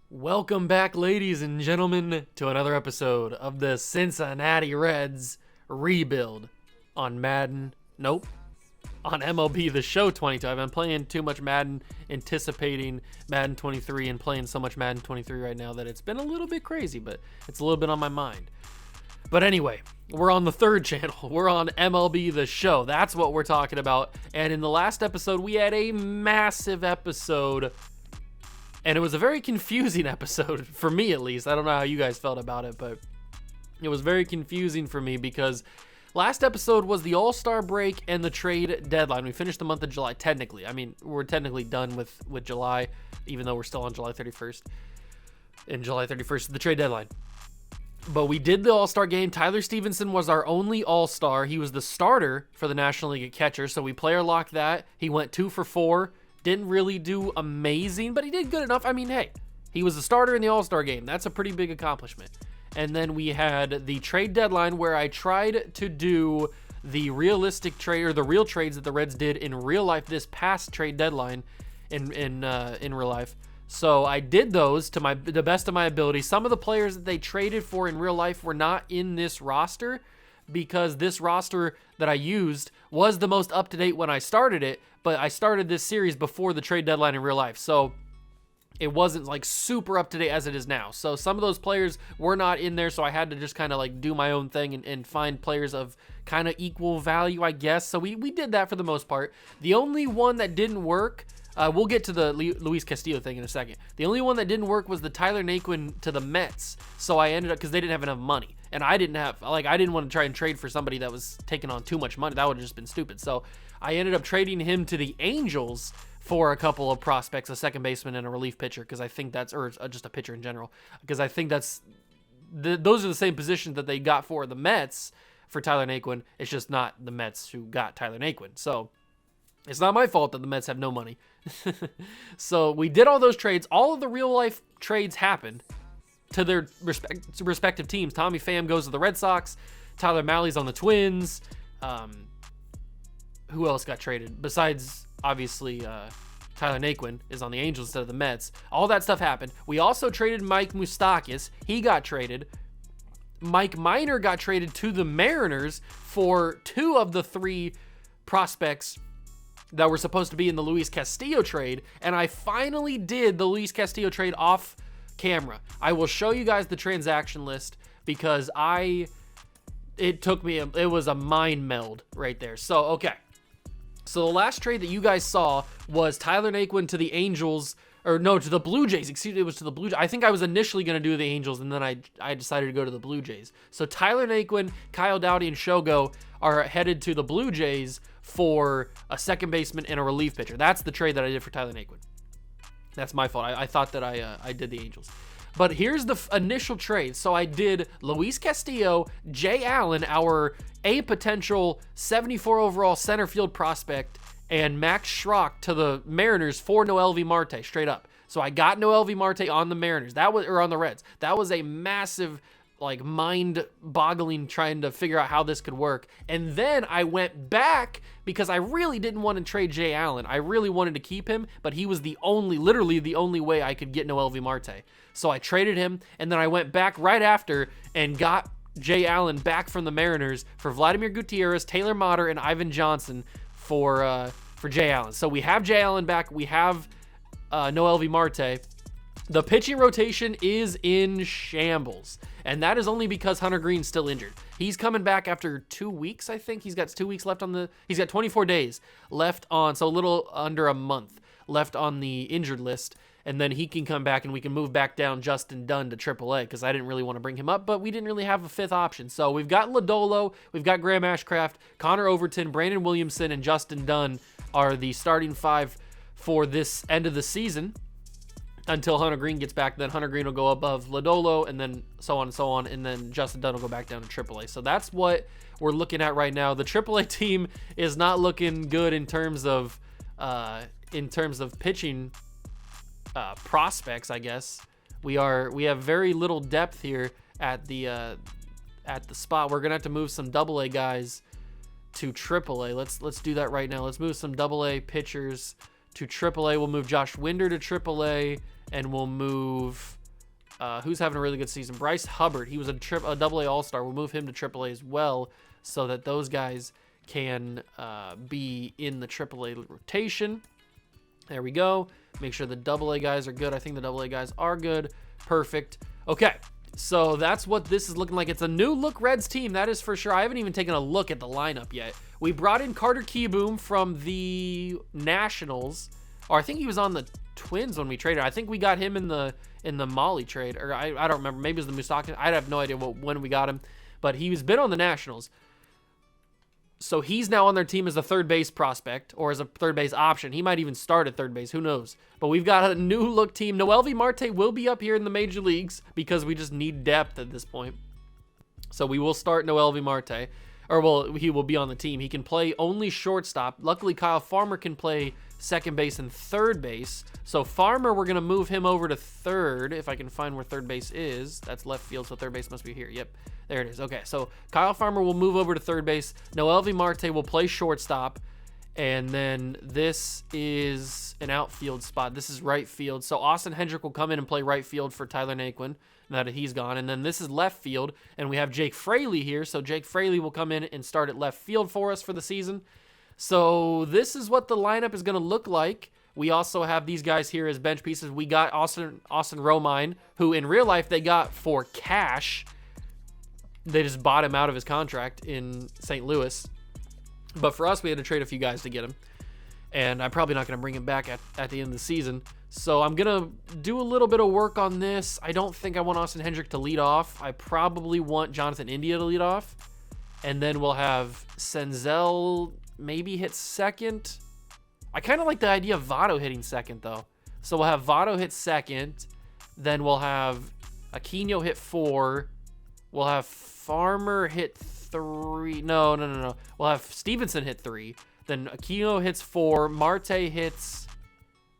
Welcome back, ladies and gentlemen, to another episode of the Cincinnati Reds rebuild on Madden. Nope. On MLB The Show 22. I've been playing too much Madden, anticipating Madden 23, and playing so much Madden 23 right now that it's been a little bit crazy, but it's a little bit on my mind. But anyway, we're on the third channel. We're on MLB The Show. That's what we're talking about. And in the last episode, we had a massive episode. And it was a very confusing episode, for me at least. I don't know how you guys felt about it, but it was very confusing for me because last episode was the All-Star break and the trade deadline. We finished the month of July, technically. I mean, we're technically done with July, even though we're still on July 31st. And July 31st is the trade deadline. But we did the All-Star game. Tyler Stevenson was our only All-Star. He was the starter for the National League at catcher, so we player locked that. He went 2 for 4. Didn't really do amazing, but he did good enough. I mean, hey, he was the starter in the All-Star game. That's a pretty big accomplishment. And then we had the trade deadline where I tried to do the realistic trade, or the real trades that the Reds did in real life this past trade deadline in real life. So I did those to the best of my ability. Some of the players that they traded for in real life were not in this roster because this roster that I used was the most up-to-date when I started it, but I started this series before the trade deadline in real life. So it wasn't like super up-to-date as it is now. So some of those players were not in there, so I had to just kind of like do my own thing and find players of kind of equal value, I guess. So we did that for the most part. The only one that didn't work, we'll get to the Luis Castillo thing in a second. The only one that didn't work was the Tyler Naquin to the Mets. So I ended up, because they didn't have enough money. And I didn't want to try and trade for somebody that was taking on too much money. That would have just been stupid. So I ended up trading him to the Angels for a couple of prospects, a second baseman and a relief pitcher, because I think that's, or just a pitcher in general, because I think those are the same positions that they got for the Mets for Tyler Naquin. It's just not the Mets who got Tyler Naquin. So it's not my fault that the Mets have no money. So we did all those trades. All of the real life trades happened to their respective teams. Tommy Pham goes to the Red Sox. Tyler Mahle's on the Twins. Who else got traded? Besides, obviously, Tyler Naquin is on the Angels instead of the Mets. All that stuff happened. We also traded Mike Moustakas. He got traded. Mike Minor got traded to the Mariners for 2 of the 3 prospects that were supposed to be in the Luis Castillo trade, and I finally did the Luis Castillo trade off camera. I will show you guys the transaction list because it was a mind meld right there. So, okay. So the last trade that you guys saw was Tyler Naquin to the Angels, or no, to the Blue Jays. Excuse me, it was to the Blue Jays. I think I was initially going to do the Angels, and then I decided to go to the Blue Jays. So Tyler Naquin, Kyle Dowdy, and Shogo are headed to the Blue Jays for a second baseman and a relief pitcher. That's the trade that I did for Tyler Naquin. That's my fault. I thought that I did the Angels. But here's the initial trade. So I did Luis Castillo, Jay Allen, a potential 74 overall center field prospect, and Max Schrock to the Mariners for Noelvi Marte, straight up. So I got Noelvi Marte on the Mariners. Or on the Reds. That was a massive, like, mind-boggling trying to figure out how this could work. And then I went back because I really didn't want to trade Jay Allen. I really wanted to keep him, but he was literally the only way I could get Noelvi Marte. So I traded him, and then I went back right after and got Jay Allen back from the Mariners for Vladimir Gutierrez, Taylor Motter, and Ivan Johnson for Jay Allen. So we have Jay Allen back. We have Noelvi Marte. The pitching rotation is in shambles, and that is only because Hunter Green's still injured. He's coming back after 2 weeks, I think. He's got 2 weeks left he's got 24 days left so a little under a month left on the injured list, and then he can come back and we can move back down Justin Dunn to AAA because I didn't really want to bring him up, but we didn't really have a 5th option. So we've got Lodolo, we've got Graham Ashcraft, Connor Overton, Brandon Williamson, and Justin Dunn are the starting 5 for this end of the season. Until Hunter Green gets back, then Hunter Green will go above Lodolo, and then so on, and then Justin Dunn will go back down to AAA. So that's what we're looking at right now. The AAA team is not looking good in terms of pitching prospects, I guess. We have very little depth here at the spot. We're gonna have to move some AA guys to AAA. Let's do that right now. Let's move some AA pitchers to AAA. We'll move Josh Winder to AAA, and we'll move Who's having a really good season? Bryce Hubbard. He was a double A All-Star. We'll move him to triple A as well so that those guys can be in the triple A rotation. There we go. Make sure the double A guys are good. I think the double A guys are good. Perfect. Okay, so that's what this is looking like. It's a new look Reds team, that is for sure. I haven't even taken a look at the lineup yet. We brought in Carter Kieboom from the Nationals, or I think he was on the Twins when we traded. I think we got him in the Molly trade, or I don't remember. Maybe it was the Moustakas. I have no idea when we got him, but he's been on the Nationals. So he's now on their team as a third base prospect or as a third base option. He might even start at third base. Who knows? But we've got a new look team. Noelvi Marte will be up here in the major leagues because we just need depth at this point. So we will start Noelvi Marte. Or, well, he will be on the team. He can play only shortstop. Luckily, Kyle Farmer can play second base and third base. So Farmer, we're going to move him over to third, if I can find where third base is. That's left field, so third base must be here. Yep, there it is. Okay, so Kyle Farmer will move over to third base. Noelvi Marte will play shortstop. And then this is an outfield spot. This is right field. So Austin Hendrick will come in and play right field for Tyler Naquin now that he's gone. And then this is left field. And we have Jake Fraley here. So Jake Fraley will come in and start at left field for us for the season. So this is what the lineup is going to look like. We also have these guys here as bench pieces. We got Austin Romine, who in real life they got for cash. They just bought him out of his contract in St. Louis. But for us, we had to trade a few guys to get him. And I'm probably not going to bring him back at the end of the season. So I'm going to do a little bit of work on this. I don't think I want Austin Hendrick to lead off. I probably want Jonathan India to lead off. And then we'll have Senzel maybe hit second. I kind of like the idea of Votto hitting second, though. So we'll have Votto hit second. Then we'll have Aquino hit 4. We'll have Farmer hit 3. No. We'll have Stevenson hit 3. Then Aquino hits 4. Marte hits...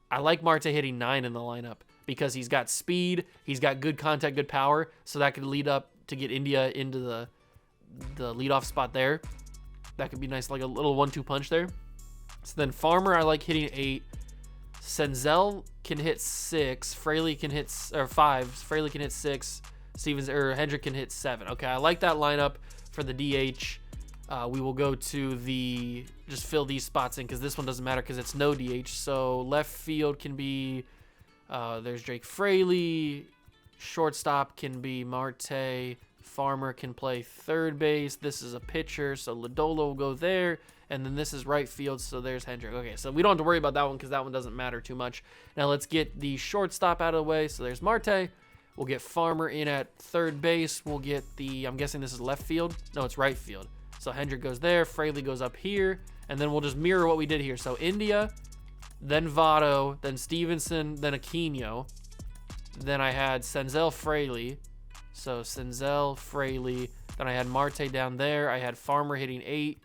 I like Marte hitting 9 in the lineup because he's got speed, he's got good contact, good power, so that could lead up to get India into the leadoff spot there. That could be nice, like a little 1-2 punch there. So then Farmer, I like hitting 8. Senzel can hit 6. Fraley can hit 5. Fraley can hit 6. Hendrick can hit 7. Okay, I like that lineup for the DH. We will go to just fill these spots in because this one doesn't matter because it's no DH. So left field can be, there's Jake Fraley. Shortstop can be Marte. Farmer can play third base. This is a pitcher, so Lodolo will go there. And then this is right field, so there's Hendrick. Okay, so we don't have to worry about that one because that one doesn't matter too much. Now let's get the shortstop out of the way. So there's Marte. We'll get Farmer in at third base. We'll get I'm guessing this is left field. No, it's right field. So Hendrick goes there. Fraley goes up here. And then we'll just mirror what we did here. So India, then Votto, then Stevenson, then Aquino. Then I had Senzel Fraley. So Senzel, Fraley. Then I had Marte down there. I had Farmer hitting 8.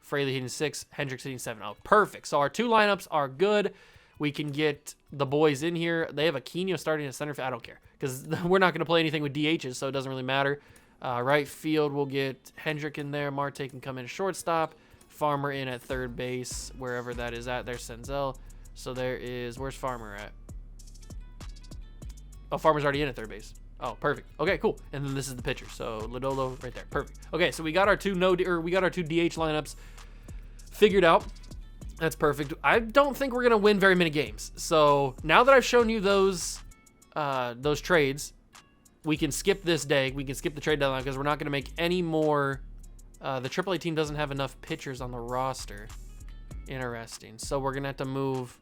Fraley hitting 6. Hendricks hitting 7. Oh, perfect. So our two lineups are good. We can get the boys in here. They have Aquino starting at center field. I don't care because we're not going to play anything with DHs, so it doesn't really matter. Right field, we'll get Hendrick in there. Marte can come in shortstop. Farmer in at third base, wherever that is at. There's Senzel. So where's Farmer at? Oh, Farmer's already in at third base. Oh, perfect. Okay, cool. And then this is the pitcher. So Lodolo right there. Perfect. Okay, so we got our two DH lineups figured out. That's perfect. I don't think we're gonna win very many games. So now that I've shown you those trades, we can skip this day. We can skip the trade deadline because we're not gonna make any more. The AAA team doesn't have enough pitchers on the roster. Interesting. So we're gonna have to move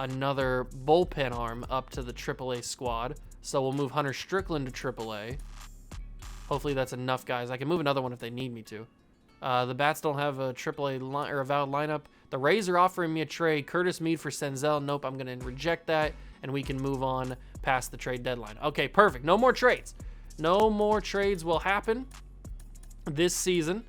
another bullpen arm up to the AAA squad. So we'll move Hunter Strickland to AAA. Hopefully that's enough guys. I can move another one if they need me to. The Bats don't have a AAA or a valid lineup. The Rays are offering me a trade. Curtis Mead for Senzel. Nope, I'm going to reject that, and we can move on past the trade deadline. Okay, perfect. No more trades. No more trades will happen this season.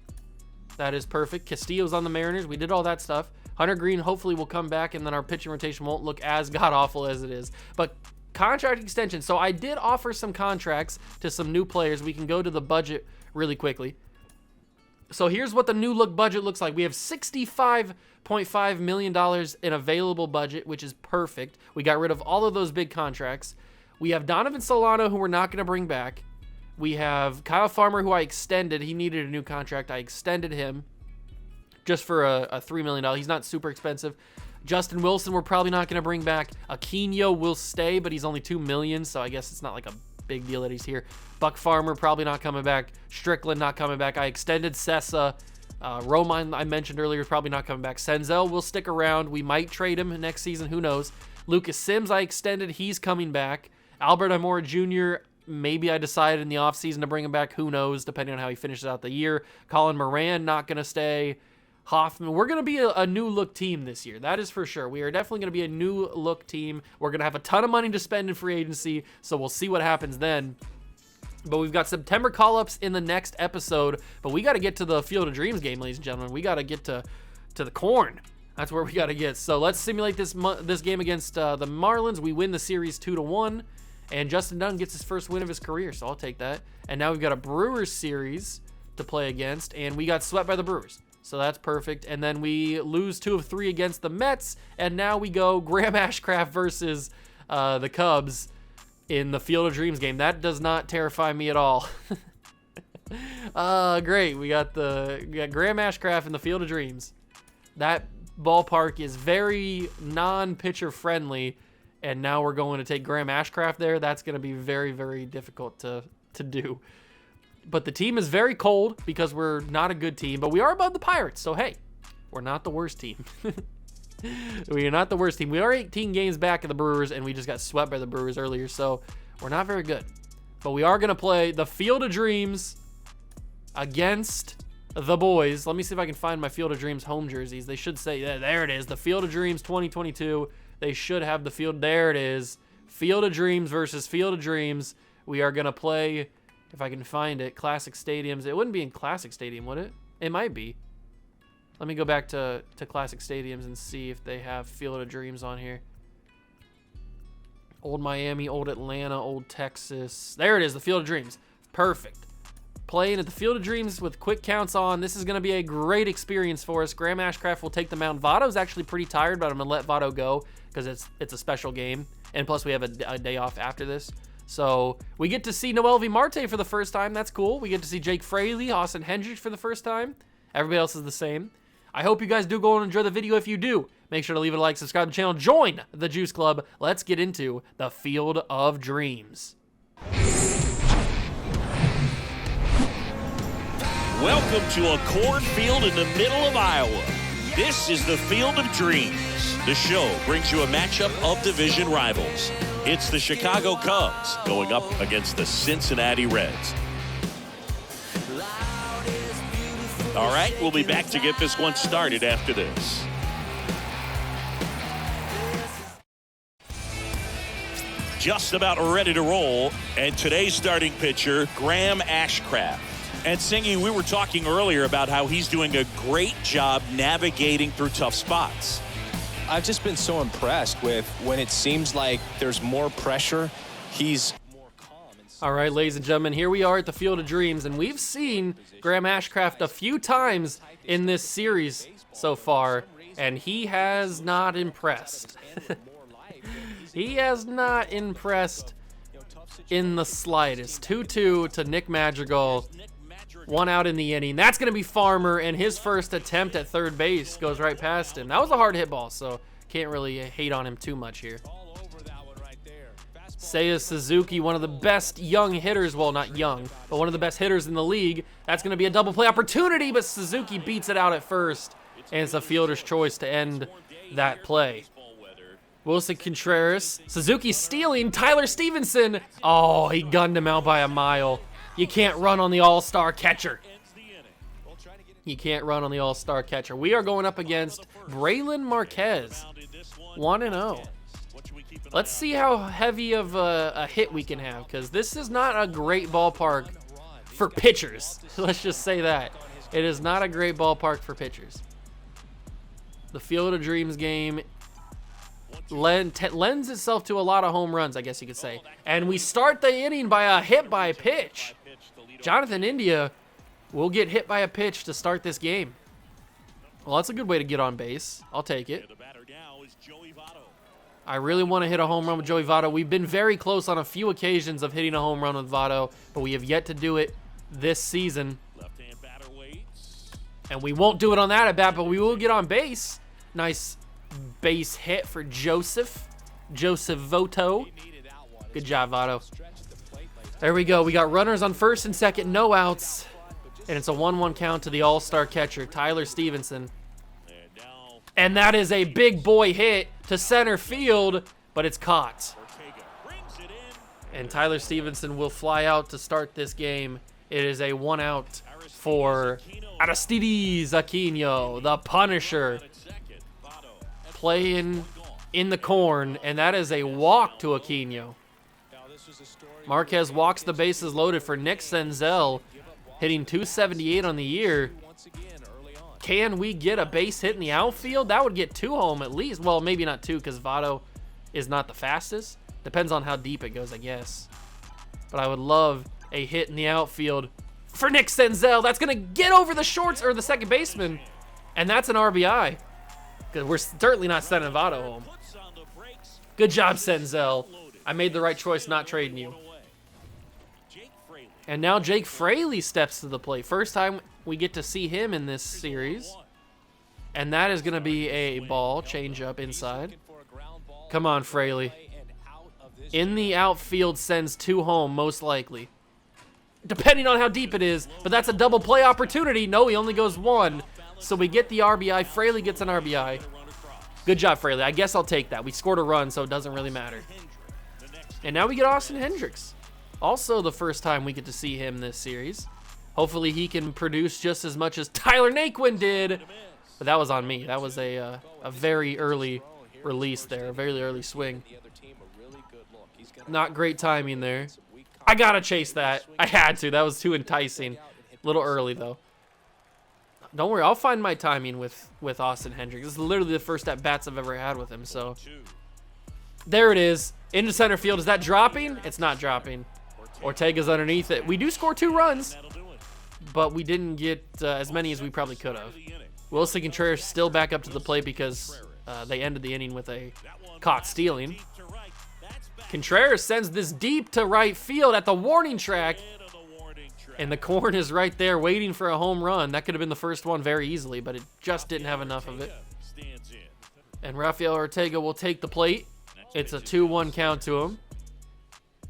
That is perfect. Castillo's on the Mariners. We did all that stuff. Hunter Green hopefully will come back, and then our pitching rotation won't look as god-awful as it is. But contract extension. So I did offer some contracts to some new players. We can go to the budget really quickly. So here's what the new look budget looks like. We have $65.5 million in available budget, which is perfect. We got rid of all of those big contracts. We have Donovan Solano, who we're not going to bring back. We have Kyle Farmer, who I extended. He needed a new contract. I extended him just for a $3 million. He's not super expensive. Justin Wilson, we're probably not going to bring back. Aquino will stay, but he's only $2 million, so I guess it's not like a big deal that he's here. Buck Farmer probably not coming back. Strickland not coming back. I extended Sessa. Romine, I mentioned earlier, is probably not coming back. Senzel will stick around. We might trade him next season. Who knows? Lucas Sims, I extended. He's coming back. Albert Amora Jr., maybe I decided in the offseason to bring him back. Who knows, depending on how he finishes out the year. Colin Moran, not going to stay. Hoffman, we're going to be a new-look team this year. That is for sure. We are definitely going to be a new-look team. We're going to have a ton of money to spend in free agency, so we'll see what happens then. But we've got September call-ups in the next episode, but we got to get to the Field of Dreams game, ladies and gentlemen. We got to get to the corn. That's where we got to get. So let's simulate this game against the Marlins. We win the series 2-1. And Justin Dunn gets his first win of his career, so I'll take that. And now we've got a Brewers series to play against, and we got swept by the Brewers. So that's perfect. And then we lose 2 of 3 against the Mets, and now we go Graham Ashcraft versus the Cubs in the Field of Dreams game. That does not terrify me at all. Great. We got Graham Ashcraft in the Field of Dreams. That ballpark is very non-pitcher friendly. And now we're going to take Graham Ashcraft there. That's going to be very, very difficult to do. But the team is very cold because we're not a good team. But we are above the Pirates. So, hey, we're not the worst team. We are not the worst team. We are 18 games back of the Brewers, and we just got swept by the Brewers earlier. So, we're not very good. But we are going to play the Field of Dreams against the boys. Let me see if I can find my Field of Dreams home jerseys. They should say, yeah, there it is, the Field of Dreams 2022. They should have the field. There it is. Field of Dreams versus Field of Dreams. We are going to play, if I can find it, Classic Stadiums. It wouldn't be in Classic Stadium, would it? It might be. Let me go back to Classic Stadiums and see if they have Field of Dreams on here. Old Miami, Old Atlanta, Old Texas. There it is, the Field of Dreams. Perfect. Playing at the Field of Dreams with quick counts on. This is going to be a great experience for us. Graham Ashcraft will take the mound. Votto's actually pretty tired, but I'm going to let Votto go because it's a special game. And plus, we have a day off after this. So we get to see Noel V. Marte for the first time. That's cool. We get to see Jake Fraley, Austin Hendricks for the first time. Everybody else is the same. I hope you guys do go and enjoy the video. If you do, make sure to leave it a like, subscribe to the channel, join the Juice Club. Let's get into the Field of Dreams. Welcome to a cornfield in the middle of Iowa. This is the Field of Dreams. The show brings you a matchup of division rivals. It's the Chicago Cubs going up against the Cincinnati Reds. All right, we'll be back to get this one started after this. Just about ready to roll, and today's starting pitcher, Graham Ashcraft. And Singy, we were talking earlier about how he's doing a great job navigating through tough spots. I've just been so impressed with when it seems like there's more pressure, he's more calm. All right, ladies and gentlemen, here we are at the Field of Dreams, and we've seen Graham Ashcraft a few times in this series so far, and he has not impressed. He has not impressed in the slightest. 2-2 to Nick Madrigal. 1 out in the inning. That's going to be Farmer, and his first attempt at third base goes right past him. That was a hard hit ball, so can't really hate on him too much here. Seiya Suzuki, one of the best young hitters. Well, not young, but one of the best hitters in the league. That's going to be a double play opportunity, but Suzuki beats it out at first, and it's a fielder's choice to end that play. Wilson Contreras. Suzuki stealing. Tyler Stevenson. Oh, he gunned him out by a mile. You can't run on the all-star catcher. You can't run on the all-star catcher. We are going up against Braylon Marquez. 1-0. Let's see how heavy of a hit we can have, because this is not a great ballpark for pitchers. Let's just say that. It is not a great ballpark for pitchers. The Field of Dreams game lends itself to a lot of home runs, I guess you could say. And we start the inning by a hit by pitch. Jonathan India will get hit by a pitch to start this game. Well, that's a good way to get on base. I'll take it. I really want to hit a home run with Joey Votto. We've been very close on a few occasions of hitting a home run with Votto, but we have yet to do it this season. And we won't do it on that at bat, but we will get on base. Nice base hit for Joseph Votto. Good job, Votto. There we go. We got runners on first and second, no outs. And it's a 1-1 count to the all-star catcher, Tyler Stevenson. And that is a big boy hit to center field, but it's caught. And Tyler Stevenson will fly out to start this game. It is a 1-out for Aristides Aquino, the Punisher, playing in the corn, and that is a walk to Aquino. Marquez walks the bases loaded for Nick Senzel, hitting .278 on the year. Can we get a base hit in the outfield? That would get 2 home at least. Well, maybe not 2 because Votto is not the fastest. Depends on how deep it goes, I guess. But I would love a hit in the outfield for Nick Senzel. That's going to get over the shorts or the second baseman. And that's an RBI. Because we're certainly not sending Votto home. Good job, Senzel. I made the right choice not trading you. And now Jake Fraley steps to the plate. First time we get to see him in this series. And that is going to be a ball. Change up inside. Come on, Fraley. In the outfield sends 2 home, most likely. Depending on how deep it is. But that's a double play opportunity. No, he only goes 1. So we get the RBI. Fraley gets an RBI. Good job, Fraley. I guess I'll take that. We scored a run, so it doesn't really matter. And now we get Austin Hendricks. Also the first time we get to see him this series. Hopefully he can produce just as much as Tyler Naquin did. But that was on me. That was a very early release there. A very early swing. Not great timing there. I got to chase that. I had to. That was too enticing. A little early, though. Don't worry. I'll find my timing with Austin Hendricks. This is literally the first at-bats I've ever had with him. So there it is. Into center field. Is that dropping? It's not dropping. Ortega's underneath it. We do score 2 runs, but we didn't get as many as we probably could have. Wilson Contreras still back up to the plate because they ended the inning with a caught stealing. Contreras sends this deep to right field at the warning track, and the corn is right there waiting for a home run. That could have been the first one very easily, but it just didn't have enough of it. And Rafael Ortega will take the plate. It's a 2-1 count to him.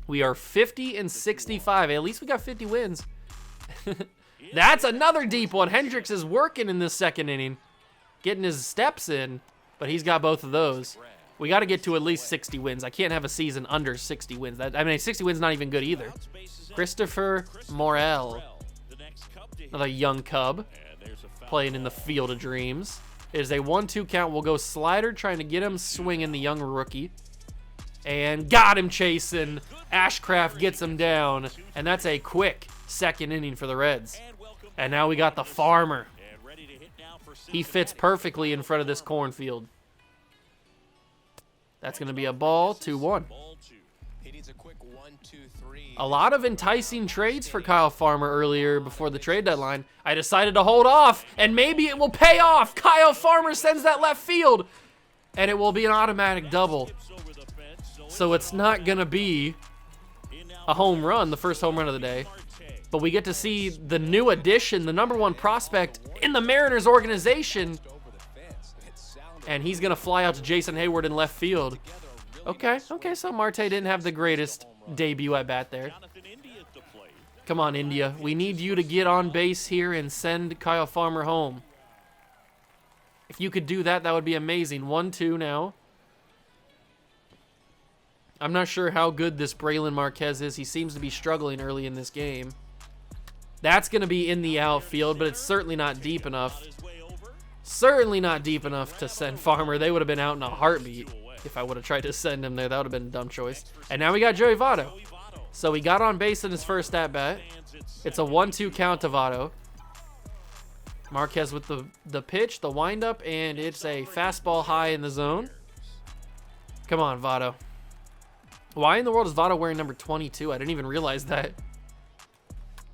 We are 50-65. At least we got 50 wins. That's another deep one. Hendricks is working in this second inning, getting his steps in, but he's got both of those. We got to get to at least 60 wins. I can't have a season under 60 wins. 60 wins not even good either. Christopher Morel, another young Cub, playing in the Field of Dreams. It is a 1-2 count. We'll go slider, trying to get him swinging, the young rookie. And got him chasing. Ashcraft gets him down. And that's a quick second inning for the Reds. And now we got the Farmer. He fits perfectly in front of this cornfield. That's going to be a ball, 2-1. A lot of enticing trades for Kyle Farmer earlier before the trade deadline. I decided to hold off, and maybe it will pay off. Kyle Farmer sends that left field, and it will be an automatic double. So it's not going to be a home run, the first home run of the day. But we get to see the new addition, the #1 prospect in the Mariners organization. And he's going to fly out to Jason Hayward in left field. Okay, so Marte didn't have the greatest debut at bat there. Come on, India. We need you to get on base here and send Kyle Farmer home. If you could do that, that would be amazing. 1-2 now. I'm not sure how good this Braylon Marquez is. He seems to be struggling early in this game. That's going to be in the outfield, but it's certainly not deep enough. Certainly not deep enough to send Farmer. They would have been out in a heartbeat if I would have tried to send him there. That would have been a dumb choice. And now we got Joey Votto. So he got on base in his first at-bat. It's a 1-2 count to Votto. Marquez with the pitch, the windup, and it's a fastball high in the zone. Come on, Votto. Why in the world is Votto wearing number 22? I didn't even realize that.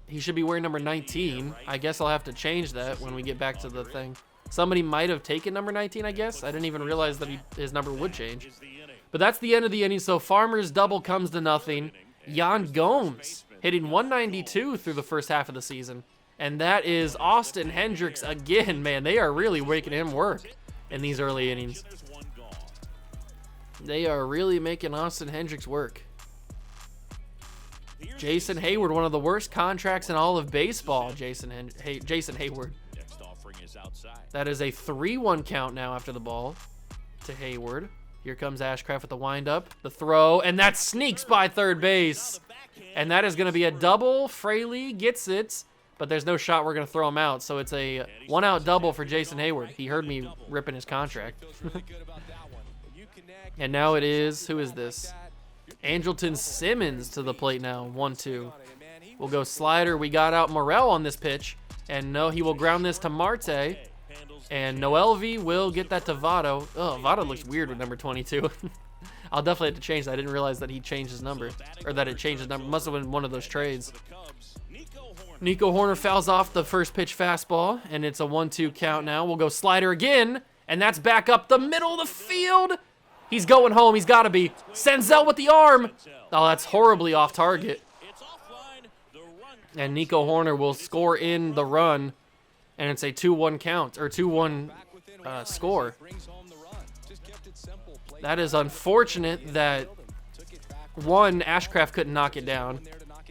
He should be wearing number 19. I guess I'll have to change that when we get back to the thing. Somebody might have taken number 19, I guess. I didn't even realize that his number would change. But that's the end of the inning, so Farmer's double comes to nothing. Jan Gomes hitting 192 through the first half of the season. And that is Austin Hendricks again. Man, they are really making him work in these early innings. They are really making Austin Hendricks work. Jason Hayward, one of the worst contracts in all of baseball. Jason Hayward. That is a 3-1 count now after the ball to Hayward. Here comes Ashcraft with the windup, the throw, and that sneaks by third base. And that is going to be a double. Fraley gets it, but there's no shot we're going to throw him out. So it's a 1-out double for Jason Hayward. He heard me ripping his contract. And now it is, who is this? Angelton Simmons to the plate now, 1-2. We'll go slider. We got out Morel on this pitch. And no, he will ground this to Marte. And Noelvi will get that to Votto. Oh, Votto looks weird with number 22. I'll definitely have to change that. I didn't realize that he changed his number. Or that it changed his number. Must have been one of those trades. Nico Horner fouls off the first pitch fastball. And it's a 1-2 count now. We'll go slider again. And that's back up the middle of the field. He's going home. He's got to be. Senzel with the arm. Oh, that's horribly off target. And Nico Horner will score in the run. And it's a 2-1 count, or 2-1 score. That is unfortunate that, 1, Ashcraft couldn't knock it down.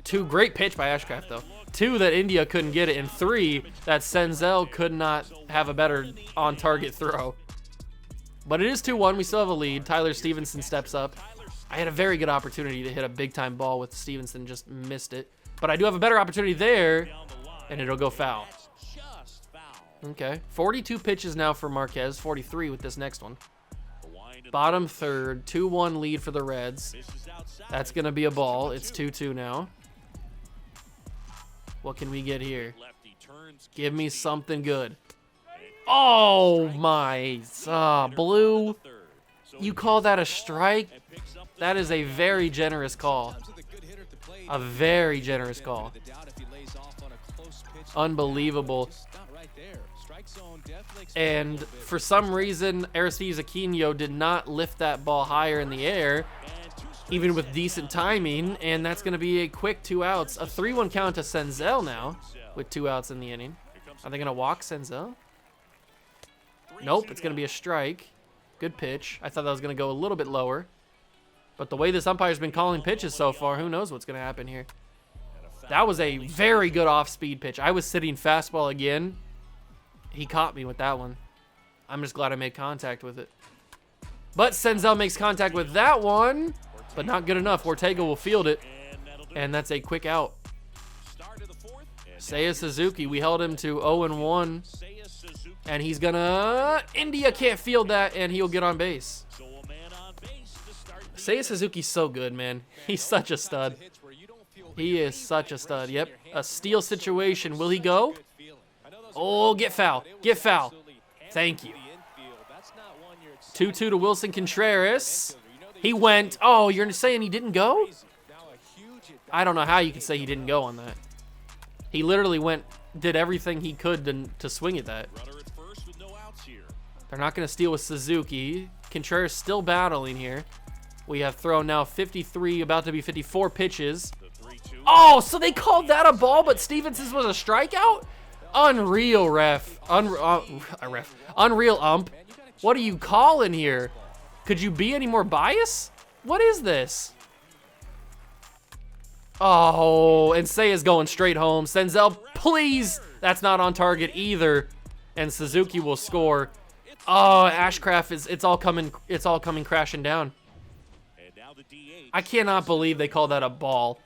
2, great pitch by Ashcraft, though. 2, that India couldn't get it. And 3, that Senzel could not have a better on-target throw. But it is 2-1. We still have a lead. Tyler Stevenson steps up. I had a very good opportunity to hit a big-time ball with Stevenson, just missed it. But I do have a better opportunity there, and it'll go foul. Okay, 42 pitches now for Marquez, 43 with this next one. Bottom third, 2-1 lead for the Reds. That's going to be a ball. It's 2-2 now. What can we get here? Give me something good. Oh, my. Blue. You call that a strike? That is a very generous call. A very generous call. Unbelievable. And for some reason, Aristides Aquino did not lift that ball higher in the air, even with decent timing, and that's going to be a quick 2 outs. A 3-1 count to Senzel now, with 2 outs in the inning. Are they going to walk Senzel? Nope, it's going to be a strike. Good pitch. I thought that was going to go a little bit lower. But the way this umpire's been calling pitches so far, who knows what's going to happen here. That was a very good off-speed pitch. I was sitting fastball again. He caught me with that one. I'm just glad I made contact with it. But Senzel makes contact with that one, but not good enough. Ortega will field it, and that's a quick out. Seiya Suzuki, we held him to 0-1, and he's gonna... India can't field that, and he'll get on base. Seiya Suzuki's so good, man. He's such a stud. He is such a stud. Yep, a steal situation. Will he go? Oh, get foul. Get foul. Thank you. 2-2 to Wilson Contreras. He went. Oh, you're saying he didn't go? I don't know how you could say he didn't go on that. He literally went, did everything he could to swing at that. They're not going to steal with Suzuki. Contreras still battling here. We have thrown now 53, about to be 54 pitches. Oh, so they called that a ball, but Stevenson's was a strikeout? Unreal, ref. Unreal ump. What are you calling here? Could you be any more biased? What is this? Oh, and Seiya's going straight home. Senzel, please. That's not on target either. And Suzuki will score. Oh, Ashcraft is. It's all coming crashing down. I cannot believe they call that a ball.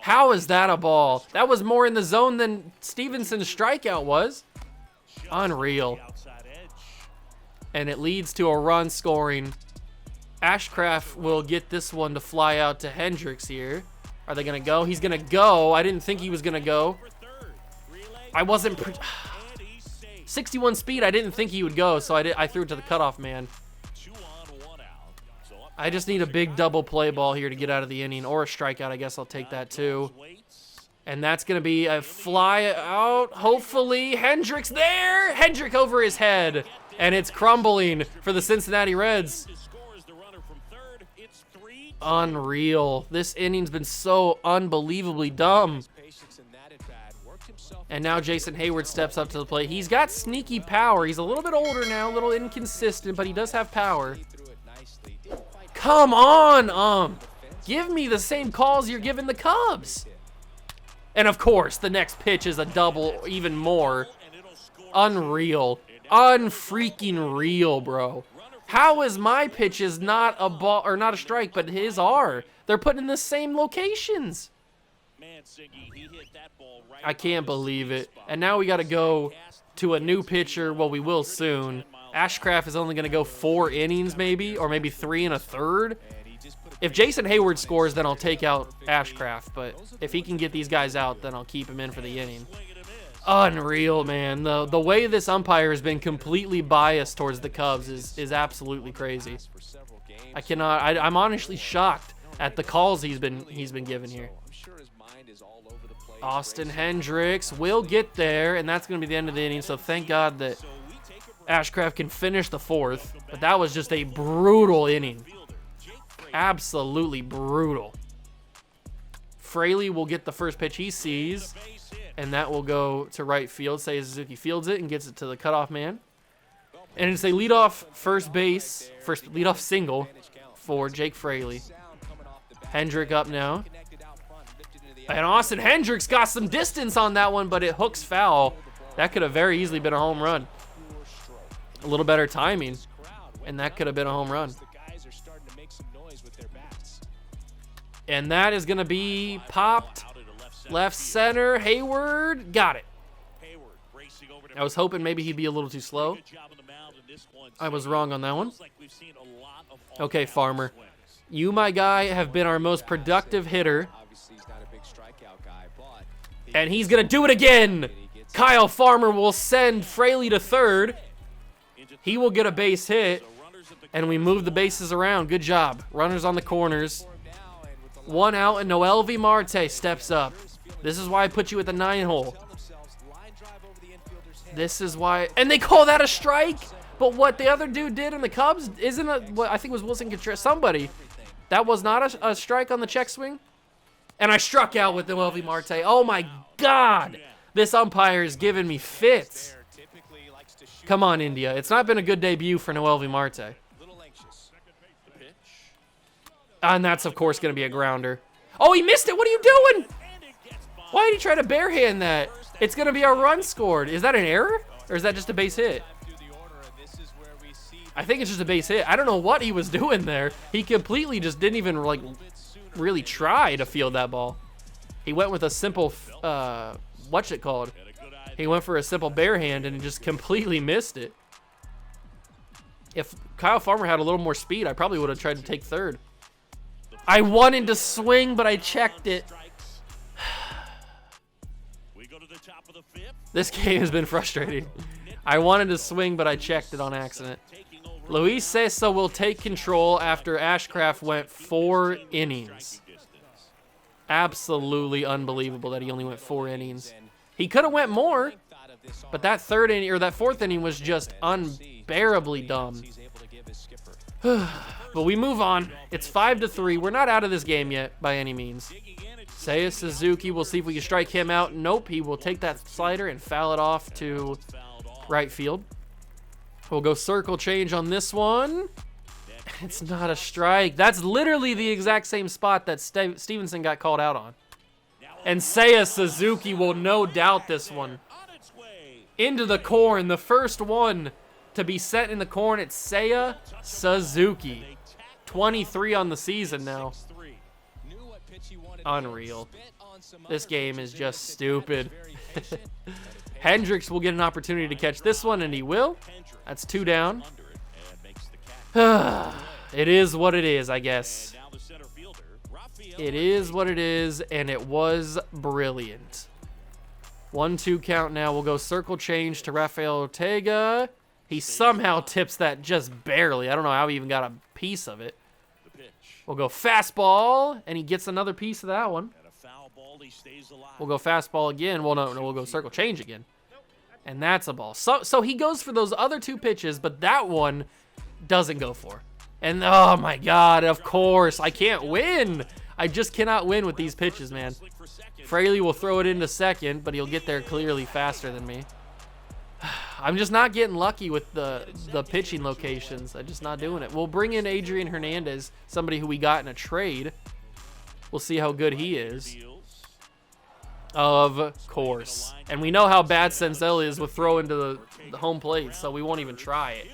How is that a ball? That was more in the zone than Stevenson's strikeout was. Unreal. And it leads to a run scoring. Ashcraft will get this one to fly out to Hendricks here. Are they going to go? He's going to go. I didn't think he was going to go. I wasn't... 61 speed, I didn't think he would go, so I threw it to the cutoff man. I just need a big double play ball here to get out of the inning, or a strikeout. I guess I'll take that too. And that's going to be a fly out. Hopefully, Hendricks there. Hendrick over his head. And it's crumbling for the Cincinnati Reds. Unreal. This inning's been so unbelievably dumb. And now Jason Hayward steps up to the plate. He's got sneaky power. He's a little bit older now, a little inconsistent, but he does have power. Come on, give me the same calls you're giving the Cubs. And of course, the next pitch is a double, even more. Unreal. Unfreaking real, bro. How is my pitches not a ball or not a strike, but his are? They're put in the same locations. I can't believe it. And now we got to go to a new pitcher. Well, we will soon. Ashcraft is only going to go 4 innings maybe, or maybe 3 1/3. If Jason Hayward scores, then I'll take out Ashcraft. But if he can get these guys out, then I'll keep him in for the inning. Unreal, man. The way this umpire has been completely biased towards the Cubs is absolutely crazy. I cannot. I'm honestly shocked at the calls he's been given here. Austin Hendricks will get there, and that's going to be the end of the inning. So thank God that Ashcraft can finish the 4th. But that was just a brutal inning. Absolutely brutal. Fraley will get the first pitch he sees, and that will go to right field. Seiya Suzuki fields it and gets it to the cutoff man. And it's a leadoff leadoff single for Jake Fraley. Hendrick up now. And Austin Hendricks got some distance on that one, but it hooks foul. That could have very easily been a home run. A little better timing, and that could have been a home run. And that is going to be popped left center. Hayward got it. I was hoping maybe he'd be a little too slow. I was wrong on that one. Okay, Farmer. You, my guy, have been our most productive hitter. And he's going to do it again. Kyle Farmer will send Fraley to third. He will get a base hit. And we move the bases around. Good job. Runners on the corners. 1 out, and Noelvi Marte steps up. This is why I put you at the 9-hole. This is why. And they call that a strike? But what the other dude did in the Cubs isn't a. What I think it was Wilson Contreras. Somebody. That was not a strike on the check swing. And I struck out with Noelvi Marte. Oh my God. This umpire is giving me fits. Come on, India. It's not been a good debut for Noelvi Marte. And that's, of course, going to be a grounder. Oh, he missed it. What are you doing? Why did he try to barehand that? It's going to be a run scored. Is that an error? Or is that just a base hit? I think it's just a base hit. I don't know what he was doing there. He completely just didn't even, like, really try to field that ball. He went with a simple, what's it called? He went for a simple barehand and just completely missed it. If Kyle Farmer had a little more speed, I probably would have tried to take third. I wanted to swing, but I checked it. This game has been frustrating. I wanted to swing, but I checked it on accident. Luis Cessa will take control after Ashcraft went 4 innings. Absolutely unbelievable that he only went 4 innings. He could have went more, but that 3rd inning or that 4th inning was just unbearably dumb. But we move on. It's 5-3. We're not out of this game yet by any means. Seiya Suzuki, we'll see if we can strike him out. Nope, he will take that slider and foul it off to right field. We'll go circle change on this one. It's not a strike. That's literally the exact same spot that Stevenson got called out on. And Seiya Suzuki will no doubt this one. Into the corn, the first one to be set in the corn. It's Seiya Suzuki. 23 on the season now. Unreal. This game is just stupid. Hendricks will get an opportunity to catch this one, and he will. That's 2 down. It is what it is, I guess. It is what it is, and it was brilliant. 1-2 count now. We'll go circle change to Rafael Ortega. He somehow tips that just barely. I don't know how he even got a piece of it. We'll go fastball, and he gets another piece of that one. We'll go fastball again. Well, no, we'll go circle change again. And that's a ball. So he goes for those other 2 pitches, but that one doesn't go for. And oh my God, of course, I can't win. I just cannot win with these pitches, man. Fraley will throw it into second, but he'll get there clearly faster than me. I'm just not getting lucky with the pitching locations. I'm just not doing it. We'll bring in Adrian Hernandez, somebody who we got in a trade. We'll see how good he is. Of course. And we know how bad Senzel is with throwing to the home plate, so we won't even try it.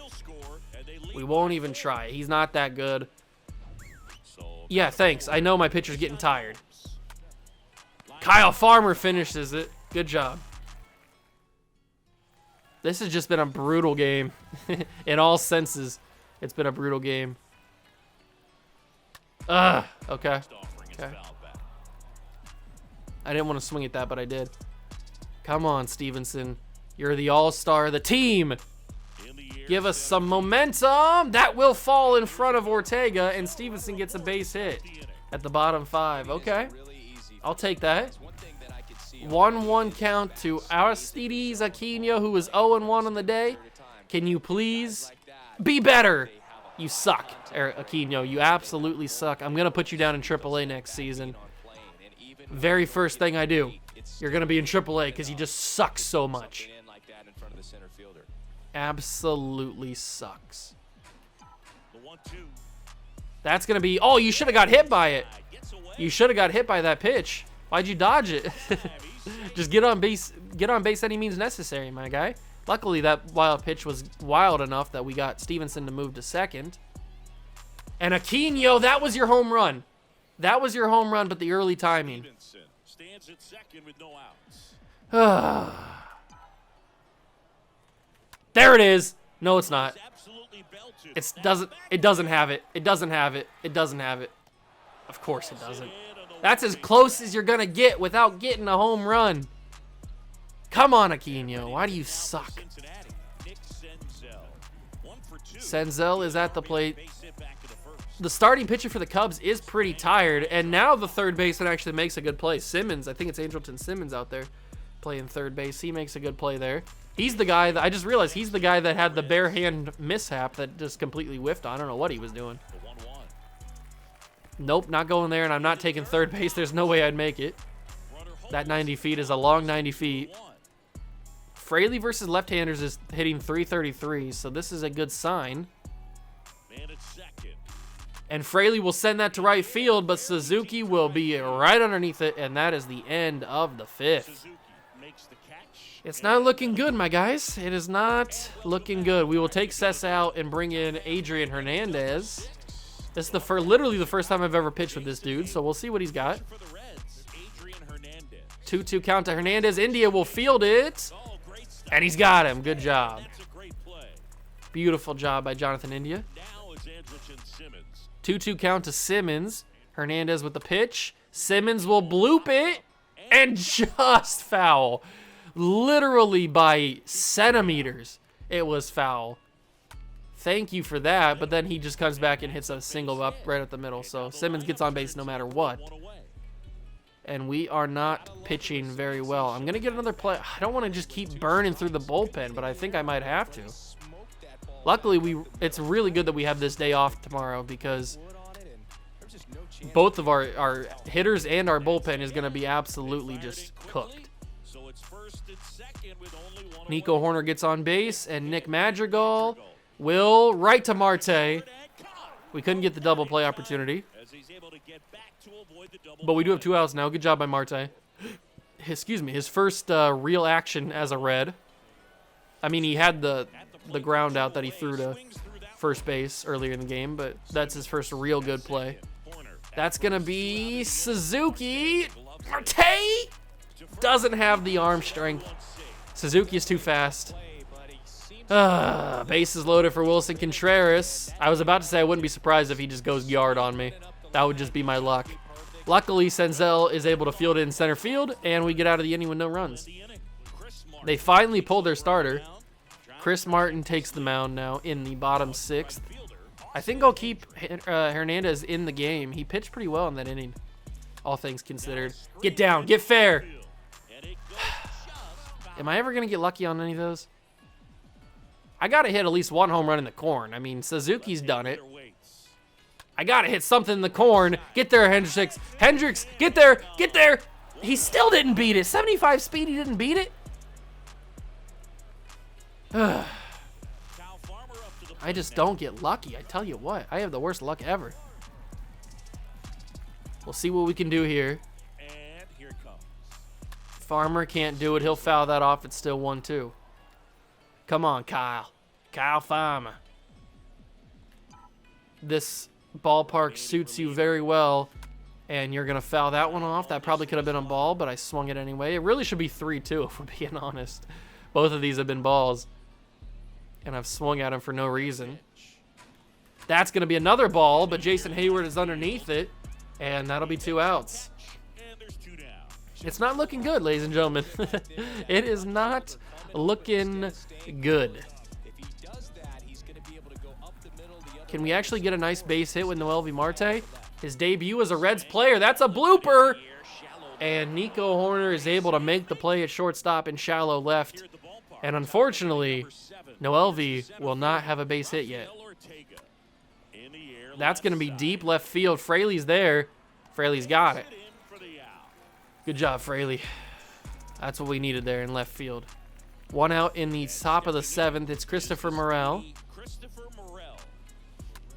We won't even try it. He's not that good. Yeah, thanks. I know my pitcher's getting tired. Kyle Farmer finishes it. Good job. This has just been a brutal game. In all senses, it's been a brutal game. Okay. Okay. I didn't want to swing at that, but I did. Come on, Stevenson. You're the all-star of the team. Give us some momentum. That will fall in front of Ortega, and Stevenson gets a base hit at the bottom 5. Okay. I'll take that. 1-1 count to Aristides Aquino, who is 0-1 on the day. Can you please be better? You suck, Aquino. You absolutely suck. I'm going to put you down in AAA next season. Very first thing I do. You're going to be in AAA because you just suck so much. Absolutely sucks. That's going to be... Oh, you should have got hit by it. You should have got hit by that pitch. Why'd you dodge it? Just get on base any means necessary, my guy. Luckily, that wild pitch was wild enough that we got Stevenson to move to second. And Aquino, that was your home run. That was your home run, but the early timing. Stands at second with no outs. There it is. No, it's not. It doesn't have it. It doesn't have it. It doesn't have it. Of course it doesn't. That's as close as you're gonna get without getting a home run. Come on, Aquino. Why do you suck? Senzel is at the plate. The starting pitcher for the Cubs is pretty tired, and now the third baseman actually makes a good play. Simmons, I think it's Andrelton Simmons out there playing third base. He makes a good play there. He's the guy that, I just realized he's the guy that had the bare hand mishap that just completely whiffed on. I don't know what he was doing. Nope, not going there, and I'm not taking third base. There's no way I'd make it. That 90 feet is a long 90 feet. Fraley versus left-handers is hitting 333, so this is a good sign. And Fraley will send that to right field, but Suzuki will be right underneath it, and that is the end of the 5th. It's not looking good, my guys. It is not looking good. We will take Cess out and bring in Adrian Hernandez. This is literally the first time I've ever pitched with this dude, so we'll see what he's got. 2-2 count to Hernandez. India will field it, and he's got him. Good job. Beautiful job by Jonathan India. 2-2 count to Simmons. Hernandez with the pitch. Simmons will bloop it, and just foul. Literally by centimeters, it was foul. Thank you for that, but then he just comes back and hits a single up right at the middle. So Simmons gets on base no matter what. And we are not pitching very well. I'm going to get another play. I don't want to just keep burning through the bullpen, but I think I might have to. Luckily, it's really good that we have this day off tomorrow because both of our hitters and our bullpen is going to be absolutely just cooked. Nico Horner gets on base, and Nick Madrigal will right to Marte. We couldn't get the double play opportunity, but we do have 2 outs now. Good job by Marte. Excuse me, his first real action as a Red. I mean, he had the ground out that he threw to first base earlier in the game, but that's his first real good play. That's going to be Suzuki. Marte doesn't have the arm strength. Suzuki is too fast. Bases loaded for Wilson Contreras. I was about to say I wouldn't be surprised if he just goes yard on me. That would just be my luck. Luckily, Senzel is able to field it in center field, and we get out of the inning with no runs. They finally pulled their starter. Chris Martin takes the mound now in the bottom 6th. I think I'll keep Hernandez in the game. He pitched pretty well in that inning, all things considered. Get down. Get fair. Am I ever going to get lucky on any of those? I got to hit at least one home run in the corn. I mean, Suzuki's done it. I gotta hit something in the corn. Get there, Hendricks. Hendricks, get there, get there. He still didn't beat it. 75 speed, he didn't beat it. I just don't get lucky. I tell you what, I have the worst luck ever. We'll see what we can do here. And here it comes. Farmer can't do it. He'll foul that off. It's still 1-2. Come on, Kyle. Kyle Farmer. This ballpark suits you very well, and you're going to foul that one off. That probably could have been a ball, but I swung it anyway. It really should be 3-2 if we're being honest. Both of these have been balls, and I've swung at him for no reason. That's going to be another ball, but Jason Hayward is underneath it, and that'll be 2 outs. And there's 2 down. It's not looking good, ladies and gentlemen. It is not looking good. Can we actually get a nice base hit with Noel V. Marte? His debut as a Reds player. That's a blooper. And Nico Horner is able to make the play at shortstop in shallow left. And unfortunately, Noel V. will not have a base hit yet. That's going to be deep left field. Fraley's there. Fraley's got it. Good job, Fraley. That's what we needed there in left field. 1 out in the top of the 7th. It's Christopher Morel.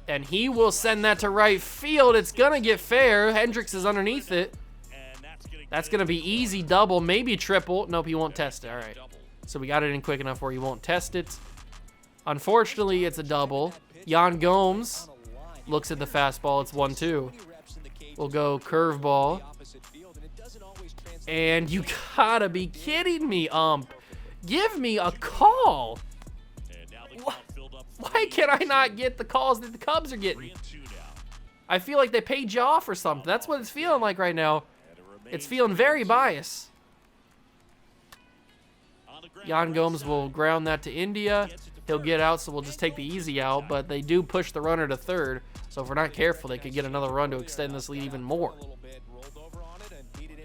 And he will send that to right field. It's going to get fair. Hendricks is underneath it. That's going to be easy double, maybe triple. Nope, he won't test it. All right. So we got it in quick enough where he won't test it. Unfortunately, it's a double. Yan Gomes looks at the fastball. It's 1-2. We'll go curveball. And you gotta be kidding me, ump. Give me a call. Why can I not get the calls that the Cubs are getting? I feel like they paid you off or something. That's what it's feeling like right now. It's feeling very biased. Yan Gomes will ground that to India. He'll get out, so we'll just take the easy out. But they do push the runner to third. So if we're not careful, they could get another run to extend this lead even more.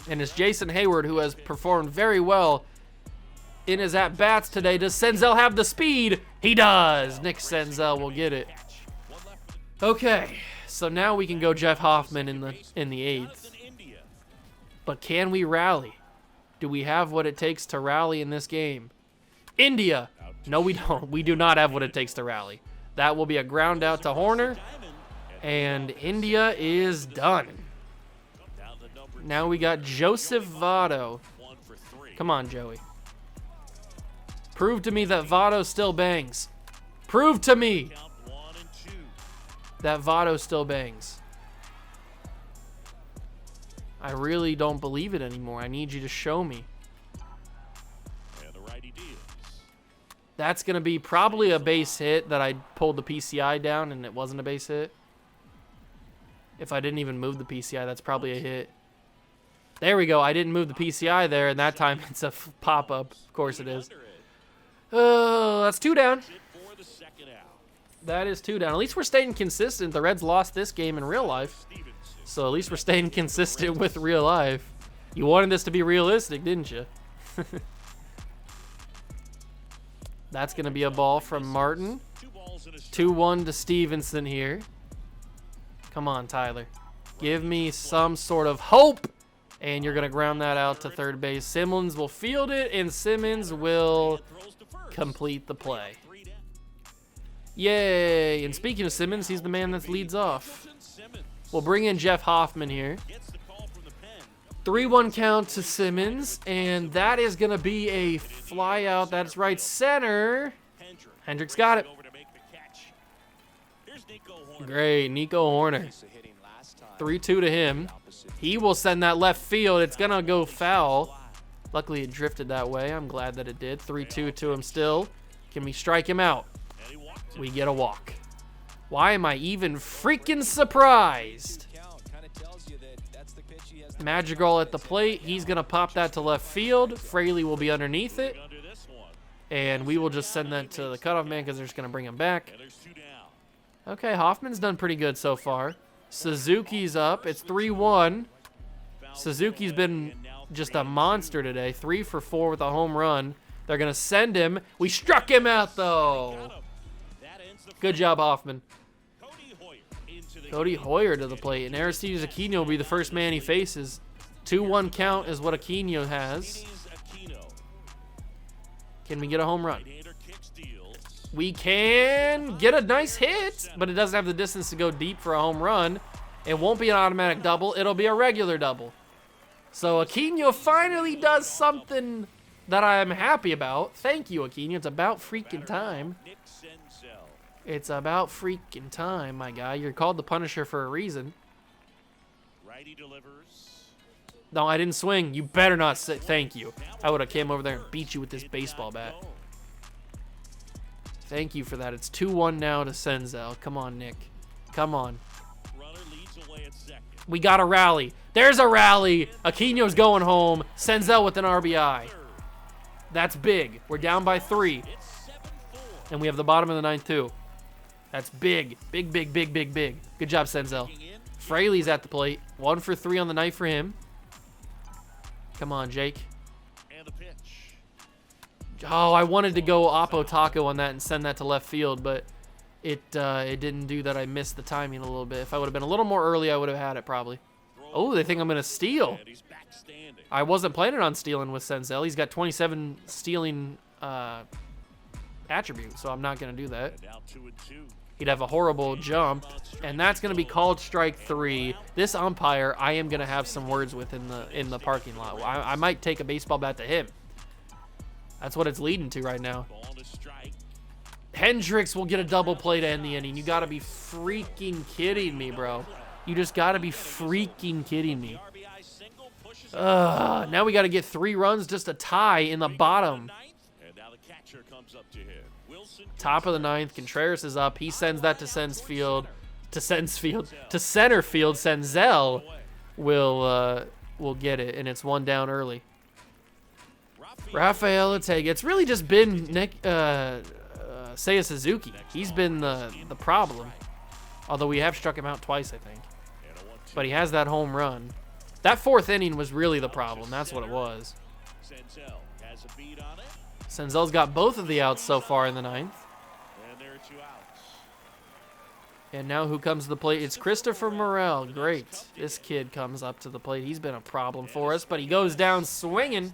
And it's Jason Hayward who has performed very well in his at-bats today. Does Senzel have the speed? He does. Nick Senzel will get it. Okay, so now we can go Jeff Hoffman in the 8th. But can we rally? Do we have what it takes to rally in this game? India. No, we don't. We do not have what it takes to rally. That will be a ground out to Horner. And India is done. Now we got Joseph Votto. Come on, Joey. Prove to me that Votto still bangs. Prove to me that Votto still bangs. I really don't believe it anymore. I need you to show me. That's going to be probably a base hit that I pulled the PCI down and it wasn't a base hit. If I didn't even move the PCI, that's probably a hit. There we go. I didn't move the PCI there, and that time it's a pop-up. Of course it is. That's 2 down. That is 2 down. At least we're staying consistent. The Reds lost this game in real life. So at least we're staying consistent with real life. You wanted this to be realistic, didn't you? That's going to be a ball from Martin. 2-1 to Stevenson here. Come on, Tyler. Give me some sort of hope. And you're going to ground that out to third base. Simmons will field it, and Simmons will complete the play. Yay. And speaking of Simmons, he's the man that leads off. We'll bring in Jeff Hoffman here. 3-1 count to Simmons, and that is going to be a fly out. That's right center. Hendricks got it. Great, Nico Horner. 3-2 to him. He will send that left field. It's going to go foul. Luckily, it drifted that way. I'm glad that it did. 3-2 to him still. Can we strike him out? We get a walk. Why am I even freaking surprised? Madrigal at the plate. He's going to pop that to left field. Fraley will be underneath it. And we will just send that to the cutoff man because they're just going to bring him back. Okay, Hoffman's done pretty good so far. Suzuki's up. It's 3-1. Suzuki's been just a monster today. 3 for 4 with a home run. They're going to send him. We struck him out, though. Good job, Hoffman. Cody Hoyer to the plate. And Aristides Aquino will be the first man he faces. 2-1 count is what Aquino has. Can we get a home run? We can get a nice hit, but it doesn't have the distance to go deep for a home run. It won't be an automatic double. It'll be a regular double. So Aquino finally does something that I'm happy about. Thank you, Aquino. It's about freaking time. It's about freaking time, my guy. You're called the Punisher for a reason. Righty delivers. No, I didn't swing. You better not say thank you. I would have came over there and beat you with this baseball bat. Thank you for that. It's 2-1 now to Senzel. Come on, Nick. Come on. We got a rally. There's a rally. Aquino's going home. Senzel with an RBI. That's big. We're down by 3. And we have the bottom of the 9th, too. That's big. Big, big, big, big, big. Good job, Senzel. Fraley's at the plate. 1 for 3 on the night for him. Come on, Jake. And the pitch. Oh, I wanted to go Oppo Taco on that and send that to left field, but it didn't do that. I missed the timing a little bit. If I would have been a little more early, I would have had it probably. Oh, they think I'm going to steal. I wasn't planning on stealing with Senzel. He's got 27 stealing attributes, so I'm not going to do that. He'd have a horrible jump, and that's going to be called strike 3. This umpire, I am going to have some words with in the parking lot. I might take a baseball bat to him. That's what it's leading to right now. Hendricks will get a double play to end the inning. You got to be freaking kidding me, bro. You just got to be freaking kidding me. Now we got to get 3 runs, just a tie in the bottom. Top of the 9th, Contreras is up. He sends that to center field. Senzel will get it, and it's 1 down early. Rafael Ortega. It's really just been Seiya Suzuki. He's been the problem. Although we have struck him out twice, I think. But he has that home run. That 4th inning was really the problem. That's what it was. Senzel's got both of the outs so far in the 9th. And now who comes to the plate? It's Christopher Morel. Great. This kid comes up to the plate. He's been a problem for us, but he goes down swinging.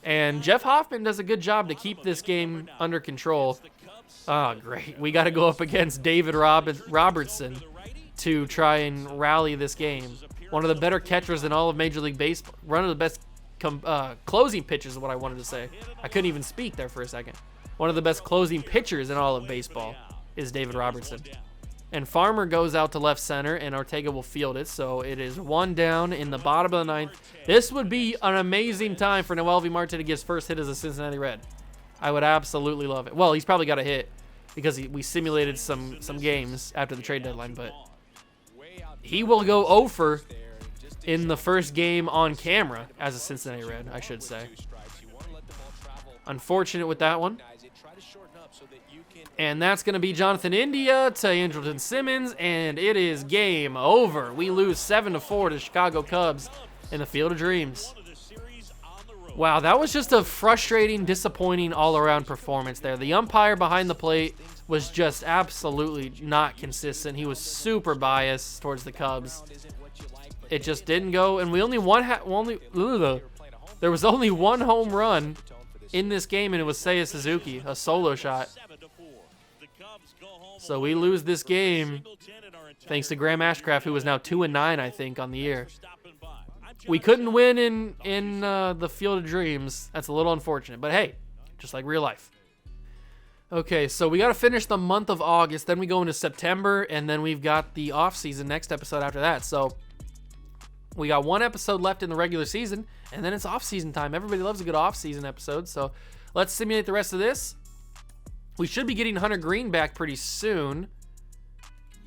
And Jeff Hoffman does a good job to keep this game under control. Oh, great. We got to go up against David Robertson to try and rally this game. One of the better catchers in all of Major League Baseball. One of the best closing pitchers is what I wanted to say. I couldn't even speak there for a second. One of the best closing pitchers in all of baseball is David Robertson. And Farmer goes out to left center, and Ortega will field it. So it is 1 down in the bottom of the 9th. This would be an amazing time for Noelvi Marte to get his first hit as a Cincinnati Red. I would absolutely love it. Well, he's probably got a hit because we simulated some games after the trade deadline, but he will go over in the first game on camera as a Cincinnati Red, I should say. Unfortunate with that one. And that's going to be Jonathan India to Andrelton Simmons, and it is game over. We lose 7-4 to Chicago Cubs in the Field of Dreams. Wow, that was just a frustrating, disappointing all-around performance there. The umpire behind the plate was just absolutely not consistent. He was super biased towards the Cubs. It just didn't go, and we only there was only 1 home run in this game, and it was Seiya Suzuki, a solo shot. So we lose this game thanks to Graham Ashcraft, who was now 2-9, I think, on the year. We couldn't win in the Field of Dreams. That's a little unfortunate, but hey, just like real life. Okay, so we got to finish the month of August, then we go into September, and then we've got the off-season next episode after that. So we got 1 episode left in the regular season, and then it's off-season time. Everybody loves a good off-season episode, so let's simulate the rest of this. We should be getting Hunter Green back pretty soon.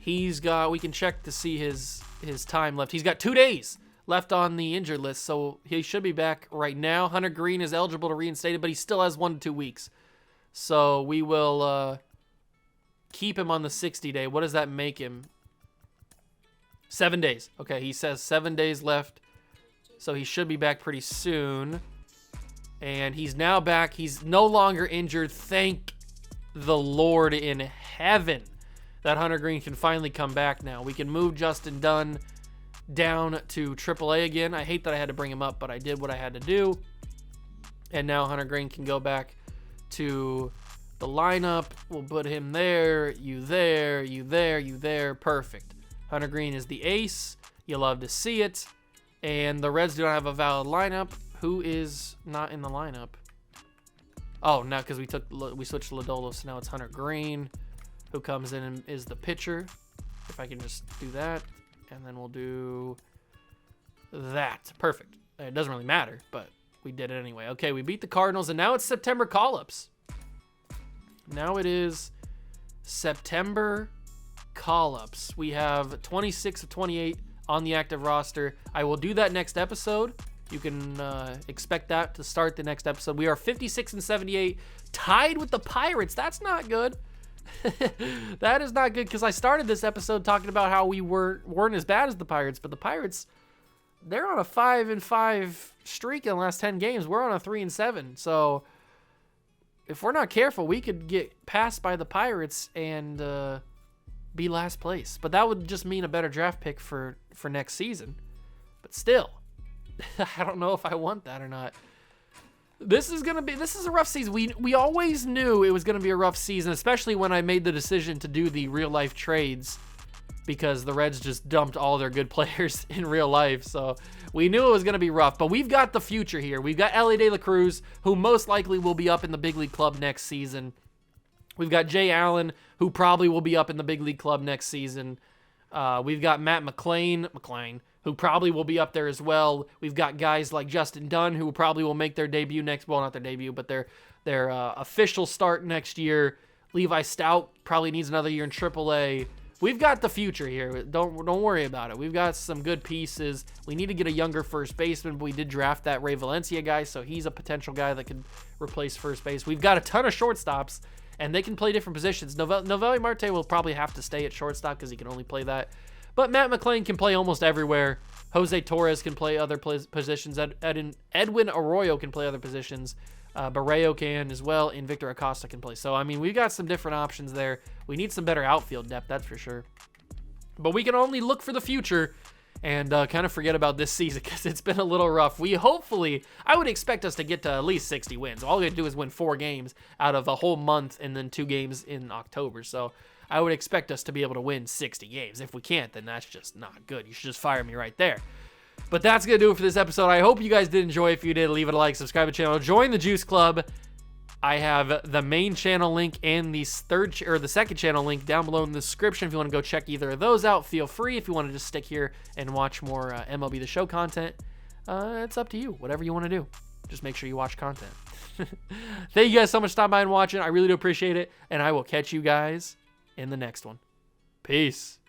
We can check to see his time left. He's got 2 days left on the injured list, so he should be back right now. Hunter Green is eligible to reinstate it, but he still has 1 to 2 weeks. So we will keep him on the 60-day. What does that make him? 7 days. Okay, he says 7 days left, so he should be back pretty soon. And he's now back. He's no longer injured. Thank the Lord in heaven. that Hunter Green can finally come back now. We can move Justin Dunn down to AAA again. I hate that I had to bring him up, but I did what I had to do. And now Hunter Green can go back to the lineup. We'll put him there, you there, you there, you there. Perfect. Hunter Green is the ace. You love to see it. And the Reds do not have a valid lineup. Who is not in the lineup? Oh, no, because we switched to Lodolo, so now it's Hunter Green, who comes in and is the pitcher. If I can just do that, and then we'll do that. Perfect. It doesn't really matter, but we did it anyway. Okay, we beat the Cardinals, and now it's September call-ups. Now it is September call-ups. We have 26 of 28 on the active roster. I will do that next episode. You can expect that to start the next episode. We are 56 and 78, tied with the Pirates. That's not good. That is not good, because I started this episode talking about how we weren't as bad as the Pirates, but the Pirates, they're on a 5-5 streak in the last 10 games. We're on a 3-7. So if we're not careful, we could get passed by the Pirates and be last place. But that would just mean a better draft pick for next season. But still, I don't know if I want that or not. This is a rough season. We always knew it was gonna be a rough season, especially when I made the decision to do the real life trades, because the Reds just dumped all their good players in real life. So we knew it was gonna be rough, but we've got the future here. We've got Ellie De La Cruz, who most likely will be up in the big league club next season. We've got Jay Allen, who probably will be up in the big league club next season. We've got Matt McClain, who probably will be up there as well. We've got guys like Justin Dunn, who probably will make their debut not their debut, but their official start next year. Levi Stout probably needs another year in AAA. We've got the future here. Don't worry about it. We've got some good pieces. We need to get a younger first baseman, but we did draft that Ray Valencia guy, so he's a potential guy that could replace first base. We've got a ton of shortstops, and they can play different positions. Novelli Marte will probably have to stay at shortstop because he can only play that. But Matt McClain can play almost everywhere. Jose Torres can play other positions. Edwin Arroyo can play other positions. Barreo can as well, and Victor Acosta can play. So, I mean, we've got some different options there. We need some better outfield depth, that's for sure. But we can only look for the future and kind of forget about this season, because it's been a little rough. I would expect us to get to at least 60 wins. All we have to do is win 4 games out of a whole month and then 2 games in October. So I would expect us to be able to win 60 games. If we can't, then that's just not good. You should just fire me right there. But that's going to do it for this episode. I hope you guys did enjoy. If you did, leave it a like, subscribe to the channel, join the Juice Club. I have the main channel link and the second channel link down below in the description. If you want to go check either of those out, feel free. If you want to just stick here and watch more MLB The Show content, it's up to you. Whatever you want to do. Just make sure you watch content. Thank you guys so much for stopping by and watching. I really do appreciate it. And I will catch you guys in the next one. Peace.